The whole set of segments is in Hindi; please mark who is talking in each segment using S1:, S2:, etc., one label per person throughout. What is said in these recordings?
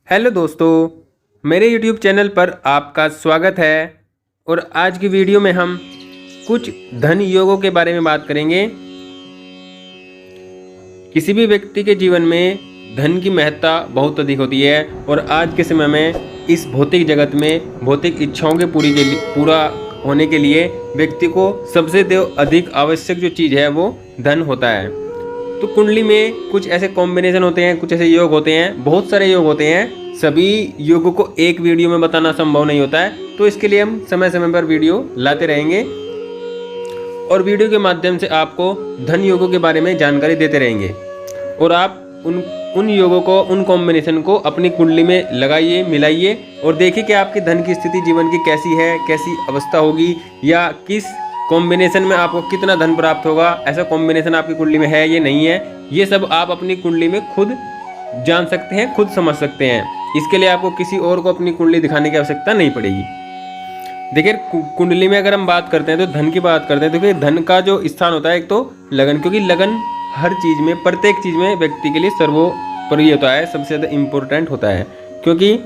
S1: हेलो दोस्तों, मेरे YouTube चैनल पर आपका स्वागत है। और आज की वीडियो में हम कुछ धन योगों के बारे में बात करेंगे। किसी भी व्यक्ति के जीवन में धन की महत्ता बहुत अधिक होती है और आज के समय में इस भौतिक जगत में भौतिक इच्छाओं के पूरा होने के लिए व्यक्ति को सबसे अधिक आवश्यक जो चीज़ है वो धन होता है। तो कुंडली में कुछ ऐसे कॉम्बिनेशन होते हैं, कुछ ऐसे योग होते हैं, बहुत सारे योग होते हैं। सभी योगों को एक वीडियो में बताना संभव नहीं होता है, तो इसके लिए हम समय समय पर वीडियो लाते रहेंगे और वीडियो के माध्यम से आपको धन योगों के बारे में जानकारी देते रहेंगे। और आप उन योगों को, उन कॉम्बिनेशन को अपनी कुंडली में लगाइए, मिलाइए और देखिए कि आपकी धन की स्थिति जीवन की कैसी है, कैसी अवस्था होगी या किस कॉम्बिनेशन में आपको कितना धन प्राप्त होगा। ऐसा कॉम्बिनेशन आपकी कुंडली में है ये नहीं है, ये सब आप अपनी कुंडली में खुद जान सकते हैं, खुद समझ सकते हैं। इसके लिए आपको किसी और को अपनी कुंडली दिखाने की आवश्यकता नहीं पड़ेगी। देखिए, कुंडली में अगर हम बात करते हैं तो धन की बात करते हैं तो फिर धन का जो स्थान होता है, एक तो लगन, क्योंकि लगन हर चीज़ में, प्रत्येक चीज़ में व्यक्ति के लिए सर्वोपरि होता है, सबसे ज़्यादा इम्पोर्टेंट होता है, क्योंकि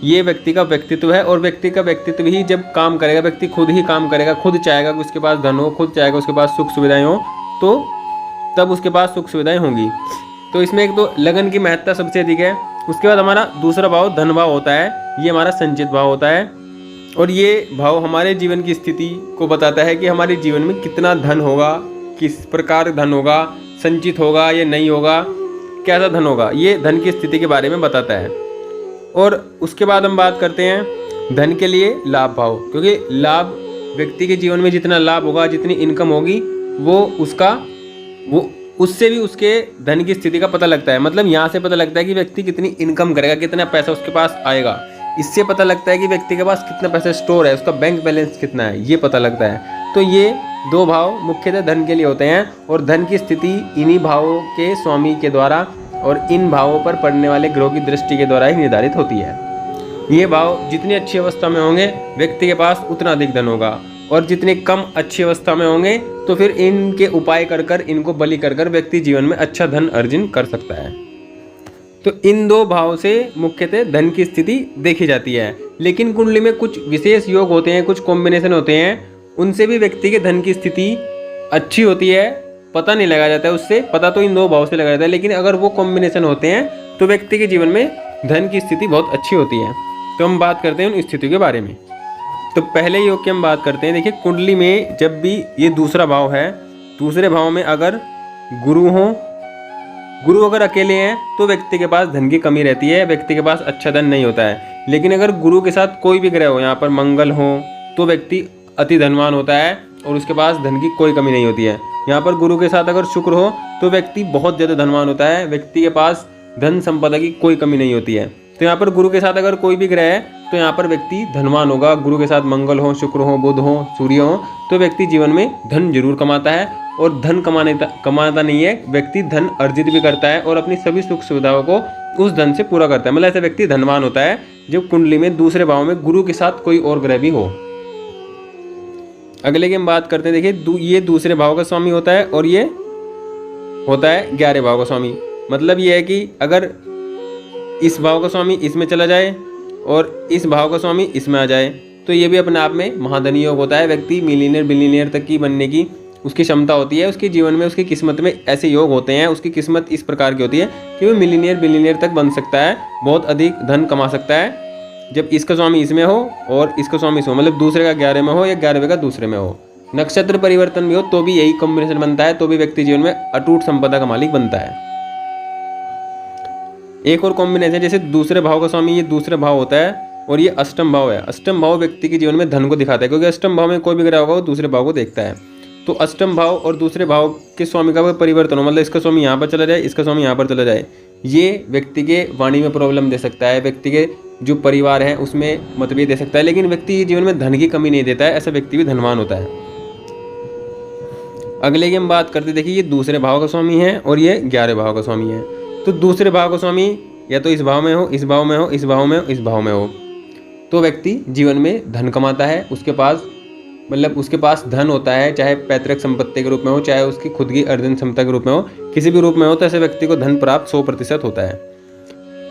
S1: ये व्यक्ति का व्यक्तित्व है। और व्यक्ति का व्यक्तित्व ही जब काम करेगा, व्यक्ति खुद ही काम करेगा, खुद चाहेगा कि उसके पास धन हो, खुद चाहेगा उसके पास सुख सुविधाएं हो, तो तब उसके पास सुख सुविधाएं होंगी। तो इसमें एक तो लगन की महत्ता सबसे अधिक है। उसके बाद हमारा दूसरा भाव धन भाव होता है, ये हमारा संचित भाव होता है और ये भाव हमारे जीवन की स्थिति को बताता है कि हमारे जीवन में कितना धन होगा, किस प्रकार धन होगा, संचित होगा या नहीं होगा, कैसा धन होगा, ये धन की स्थिति के बारे में बताता है। और उसके बाद हम बात करते हैं धन के लिए लाभ भाव, क्योंकि लाभ व्यक्ति के जीवन में जितना लाभ होगा, जितनी इनकम होगी, वो उससे भी उसके धन की स्थिति का पता लगता है। मतलब यहाँ से पता लगता है कि व्यक्ति कितनी इनकम करेगा, कितना पैसा उसके पास आएगा। इससे पता लगता है कि व्यक्ति के पास कितना पैसा स्टोर है, उसका बैंक बैलेंस कितना है, ये पता लगता है। तो ये दो भाव मुख्यतः धन के लिए होते हैं और धन की स्थिति इन्हीं भावों के स्वामी के द्वारा और इन भावों पर पड़ने वाले ग्रहों की दृष्टि के द्वारा ही निर्धारित होती है। ये भाव जितनी अच्छी अवस्था में होंगे व्यक्ति के पास उतना अधिक धन होगा, और जितने कम अच्छी अवस्था में होंगे तो फिर इनके उपाय कर इनको बलि कर व्यक्ति जीवन में अच्छा धन अर्जन कर सकता है। तो इन दो भाव से मुख्यतः धन की स्थिति देखी जाती है। लेकिन कुंडली में कुछ विशेष योग होते हैं, कुछ कॉम्बिनेशन होते हैं, उनसे भी व्यक्ति के धन की स्थिति अच्छी होती है, पता नहीं लगाया जाता है उससे, पता तो इन दो भाव से लगाया जाता है। लेकिन अगर वो कॉम्बिनेशन होते हैं तो व्यक्ति के जीवन में धन की स्थिति बहुत अच्छी होती है। तो हम बात करते हैं उन स्थितियों के बारे में। तो पहले योग की हम बात करते हैं। देखिए, कुंडली में जब भी ये दूसरा भाव है, दूसरे भाव में अगर गुरु अगर अकेले हैं तो व्यक्ति के पास धन की कमी रहती है, व्यक्ति के पास अच्छा धन नहीं होता है। लेकिन अगर गुरु के साथ कोई भी ग्रह हो, यहाँ पर मंगल हो, तो व्यक्ति अति धनवान होता है और उसके पास धन की कोई कमी नहीं होती है। यहाँ पर गुरु के साथ अगर शुक्र हो तो व्यक्ति बहुत ज़्यादा धनवान होता है, व्यक्ति के पास धन संपदा की कोई कमी नहीं होती है। तो यहाँ पर गुरु के साथ अगर कोई भी ग्रह है तो यहाँ पर व्यक्ति धनवान होगा। गुरु के साथ मंगल हो, शुक्र हो, बुध हो, सूर्य हो, तो व्यक्ति जीवन में धन जरूर कमाता है। और धन कमाता नहीं है, व्यक्ति धन अर्जित भी करता है और अपनी सभी सुख सुविधाओं को उस धन से पूरा करता है। मतलब ऐसा व्यक्ति धनवान होता है जब कुंडली में दूसरे भाव में गुरु के साथ कोई और ग्रह भी हो। अगले की हम बात करते हैं। देखिए, ये दूसरे भाव का स्वामी होता है और ये होता है 11 भाव का स्वामी। मतलब ये है कि अगर इस भाव का स्वामी इसमें चला जाए और इस भाव का स्वामी इसमें आ जाए तो ये भी अपने आप में महाधनी योग होता है। व्यक्ति मिलीनियर बिलीनियर तक की बनने की उसकी क्षमता होती है। उसके जीवन में, उसकी किस्मत में ऐसे योग होते हैं, उसकी किस्मत इस प्रकार की होती है कि वो मिलीनियर बिलीनियर तक बन सकता है, बहुत अधिक धन कमा सकता है जब इसका स्वामी इसमें हो और इसका स्वामी इसमें, मतलब दूसरे का 11 में हो या 11वें का दूसरे में हो। नक्षत्र परिवर्तन भी हो तो भी यही कॉम्बिनेशन बनता है, तो भी व्यक्ति जीवन में अटूट संपदा का मालिक बनता है। एक और कॉम्बिनेशन, जैसे दूसरे भाव का स्वामी ये दूसरा भाव होता है और ये अष्टम भाव है। अष्टम भाव व्यक्ति के जीवन में धन को दिखाता है, क्योंकि अष्टम भाव में कोई भी ग्रह होगा वो दूसरे भाव को देखता है। तो अष्टम भाव और दूसरे भाव के स्वामी का परिवर्तन हो, मतलब इसका स्वामी यहाँ पर चला जाए, इसका स्वामी यहाँ पर चला जाए, ये व्यक्ति के वाणी में प्रॉब्लम दे सकता है, व्यक्ति के जो परिवार है उसमें मतभेद दे सकता है। लेकिन व्यक्ति के जीवन में धन की कमी नहीं देता है, ऐसा व्यक्ति भी धनवान होता है। अगले की हम बात करते, देखिए ये दूसरे भाव का स्वामी है और ये 11 भाव का स्वामी है। तो दूसरे भाव का स्वामी या तो इस भाव में हो, इस भाव में हो, इस भाव में हो, इस भाव में हो, तो व्यक्ति जीवन में धन कमाता है। उसके पास धन होता है, चाहे पैतृक संपत्ति के रूप में हो, चाहे उसकी खुद की अर्जन क्षमता के रूप में हो, किसी भी रूप में हो, तो ऐसे व्यक्ति को धन प्राप्त 100% होता है।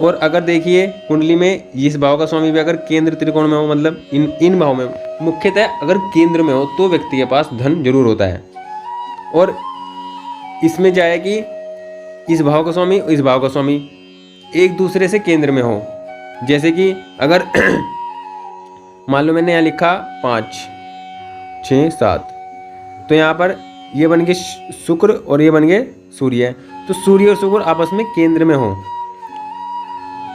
S1: और अगर देखिए कुंडली में इस भाव का स्वामी भी अगर केंद्र त्रिकोण में हो, मतलब इन भाव में मुख्यतः अगर केंद्र में हो तो व्यक्ति के पास धन जरूर होता है। और इसमें जाए कि इस भाव का स्वामी और इस भाव का स्वामी एक दूसरे से केंद्र में हो। जैसे कि अगर मान लो मैंने यहाँ लिखा 5, 6, 7, तो यहाँ पर ये बन गए शुक्र और ये बन गए सूर्य। तो सूर्य और शुक्र आपस में केंद्र में हो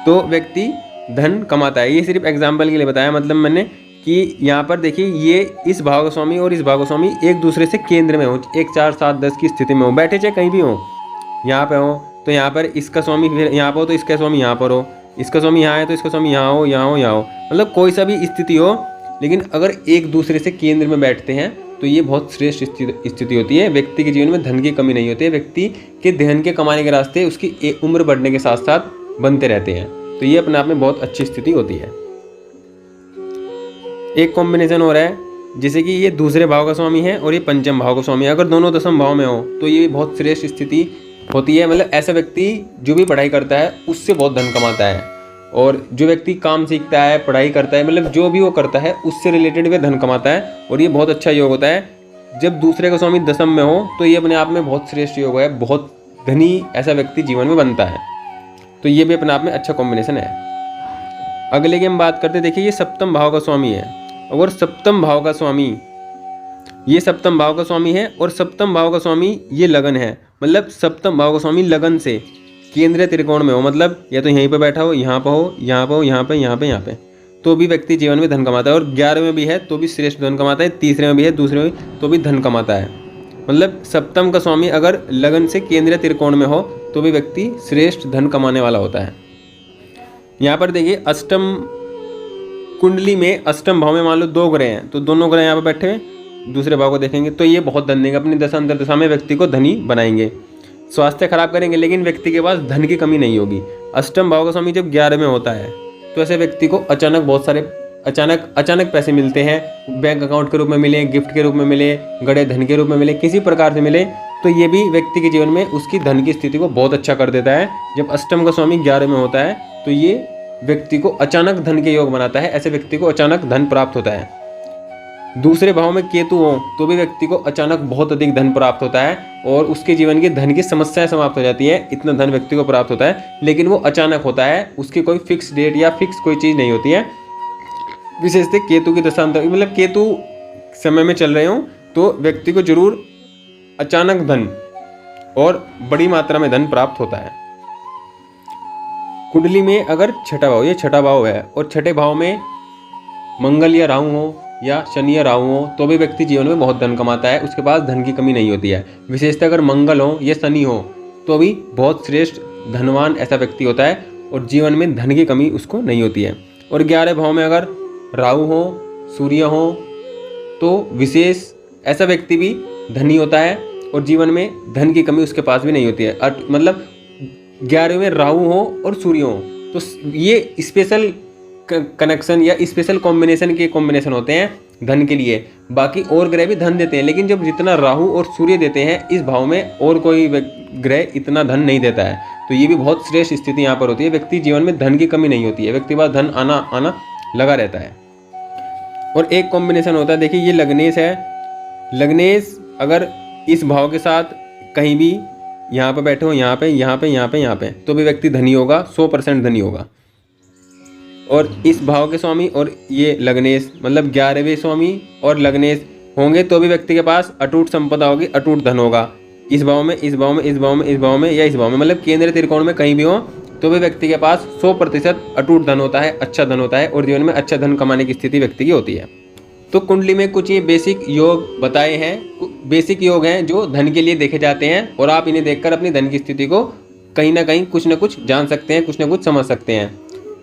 S1: तो व्यक्ति धन कमाता है। ये सिर्फ एग्जाम्पल के लिए बताया, मतलब मैंने कि यहाँ पर देखिए ये इस भाव का स्वामी और इस भाव का स्वामी एक दूसरे से केंद्र में हो, 1, 4, 7, 10 की स्थिति में हो, बैठे चाहे कहीं भी हो, यहाँ पे हो तो यहाँ पर इसका स्वामी फिर यहाँ पर हो तो इसका स्वामी यहाँ पर हो, इसका स्वामी यहाँ है तो इसका स्वामी यहाँ हो, यहाँ हो, यहाँ हो, मतलब कोई सा भी स्थिति हो, लेकिन अगर एक दूसरे से केंद्र में बैठते हैं तो ये बहुत श्रेष्ठ स्थिति होती है। व्यक्ति के जीवन में धन की कमी नहीं होती है, व्यक्ति के धन के कमाने के रास्ते उसकी उम्र बढ़ने के साथ साथ बनते रहते हैं। तो ये अपने आप में बहुत अच्छी स्थिति होती है। एक कॉम्बिनेशन हो रहा है जैसे कि ये दूसरे भाव का स्वामी है और ये पंचम भाव का स्वामी है, अगर दोनों दशम भाव में हो तो ये बहुत श्रेष्ठ स्थिति होती है। मतलब ऐसा व्यक्ति जो भी पढ़ाई करता है उससे बहुत धन कमाता है, और जो व्यक्ति काम सीखता है, पढ़ाई करता है, मतलब जो भी वो करता है उससे रिलेटेड वह धन कमाता है। और ये बहुत अच्छा योग होता है। जब दूसरे का स्वामी दशम में हो तो ये अपने आप में बहुत श्रेष्ठ योग है, बहुत धनी ऐसा व्यक्ति जीवन में बनता है। तो ये भी अपने आप में अच्छा कॉम्बिनेशन है। अगले की हम बात करते हैं, देखिए ये सप्तम भाव का स्वामी है और सप्तम भाव का स्वामी, ये सप्तम भाव का स्वामी है और सप्तम भाव का स्वामी ये लगन है। मतलब सप्तम भाव का स्वामी लगन से केंद्रीय त्रिकोण में हो, मतलब या तो यहीं पे बैठा हो, यहाँ पर हो, यहाँ पर हो, यहाँ पे, यहाँ पे, यहाँ पे, तो भी व्यक्ति जीवन में धन कमाता है। और 11 में भी है तो भी श्रेष्ठ धन कमाता है, तीसरे में भी है, दूसरे में तो भी धन कमाता है। मतलब सप्तम का स्वामी अगर लगन से केंद्रीय त्रिकोण में हो तो भी व्यक्ति श्रेष्ठ धन कमाने वाला होता है। यहाँ पर देखिए अष्टम कुंडली में अष्टम भाव में मान लो 2 ग्रह हैं, तो दोनों ग्रह यहाँ पर बैठे हैं, दूसरे भाव को देखेंगे तो ये बहुत धन देंगे, अपनी दशा अंतर दशा में व्यक्ति को धनी बनाएंगे। स्वास्थ्य खराब करेंगे लेकिन व्यक्ति के पास धन की कमी नहीं होगी। अष्टम भाव का स्वामी जब 11 में होता है तो ऐसे व्यक्ति को अचानक बहुत सारे अचानक पैसे मिलते हैं, बैंक अकाउंट के रूप में मिले, गिफ्ट के रूप में मिले, गड़े धन के रूप में मिले, किसी प्रकार से मिले, तो ये भी व्यक्ति के जीवन में उसकी धन की स्थिति को बहुत अच्छा कर देता है। जब अष्टम का स्वामी 11 में होता है तो ये व्यक्ति को अचानक धन के योग बनाता है, ऐसे व्यक्ति को अचानक धन प्राप्त होता है। दूसरे भाव में केतु हो तो भी व्यक्ति को अचानक बहुत अधिक धन प्राप्त होता है और उसके जीवन की धन की समस्याएं समाप्त हो जाती है। इतना धन व्यक्ति को प्राप्त होता है लेकिन वो अचानक होता है, उसकी कोई फिक्स डेट या फिक्स कोई चीज़ नहीं होती है। विशेषतः केतु की दशांतर, मतलब केतु समय में चल रहे हो तो व्यक्ति को जरूर अचानक धन और बड़ी मात्रा में धन प्राप्त होता है। कुंडली में अगर छठा भाव, ये छठा भाव है और छठे भाव में मंगल या राहु हो या शनि या राहु हो तो भी व्यक्ति जीवन में बहुत धन कमाता है, उसके पास धन की कमी नहीं होती है। विशेषतः अगर मंगल हो या शनि हो तो भी बहुत श्रेष्ठ धनवान ऐसा व्यक्ति होता है और जीवन में धन की कमी उसको नहीं होती है। और 11 भाव में अगर राहु हो, सूर्य हो तो विशेष ऐसा व्यक्ति भी धनी होता है और जीवन में धन की कमी उसके पास भी नहीं होती है। मतलब 11 में राहु हो और सूर्य हो तो ये स्पेशल कनेक्शन या स्पेशल कॉम्बिनेशन होते हैं धन के लिए। बाकी और ग्रह भी धन देते हैं लेकिन जब जितना राहु और सूर्य देते हैं इस भाव में और कोई ग्रह इतना धन नहीं देता है। तो ये भी बहुत श्रेष्ठ स्थिति यहाँ पर होती है, व्यक्ति जीवन में धन की कमी नहीं होती है, व्यक्ति के पास धन आना लगा रहता है। और एक कॉम्बिनेशन होता है, देखिए ये लग्नेश है, लग्नेश अगर इस भाव के साथ कहीं भी यहाँ पे बैठे हो, यहाँ पे तो भी व्यक्ति धनी होगा, 100% धनी होगा। और इस भाव के स्वामी और ये लग्नेश, मतलब 11वें स्वामी और लग्नेश होंगे तो भी व्यक्ति के पास अटूट संपदा होगी, अटूट धन होगा। इस भाव में, इस भाव में, इस भाव में, इस भाव में या इस भाव में, मतलब केंद्रीय त्रिकोण में कहीं भी हो तो भी व्यक्ति के पास 100% अटूट धन होता है, अच्छा धन होता है और जीवन में अच्छा धन कमाने की स्थिति व्यक्ति की होती है। तो कुंडली में कुछ ये बेसिक योग बताए हैं, बेसिक योग हैं जो धन के लिए देखे जाते हैं और आप इन्हें देखकर अपनी धन की स्थिति को कहीं ना कहीं कुछ ना कुछ जान सकते हैं, कुछ ना कुछ समझ सकते हैं।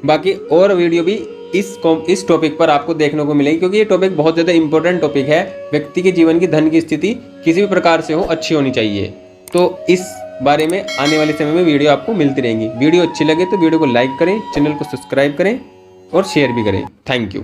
S1: बाकी और वीडियो भी इस टॉपिक पर आपको देखने को मिलेगी क्योंकि ये टॉपिक बहुत ज़्यादा इंपॉर्टेंट टॉपिक है। व्यक्ति के जीवन की धन की स्थिति किसी भी प्रकार से हो अच्छी होनी चाहिए। तो इस बारे में आने वाले समय में वीडियो आपको मिलती रहेंगी। वीडियो अच्छी लगे तो वीडियो को लाइक करें, चैनल को सब्सक्राइब करें और शेयर भी करें। Thank you.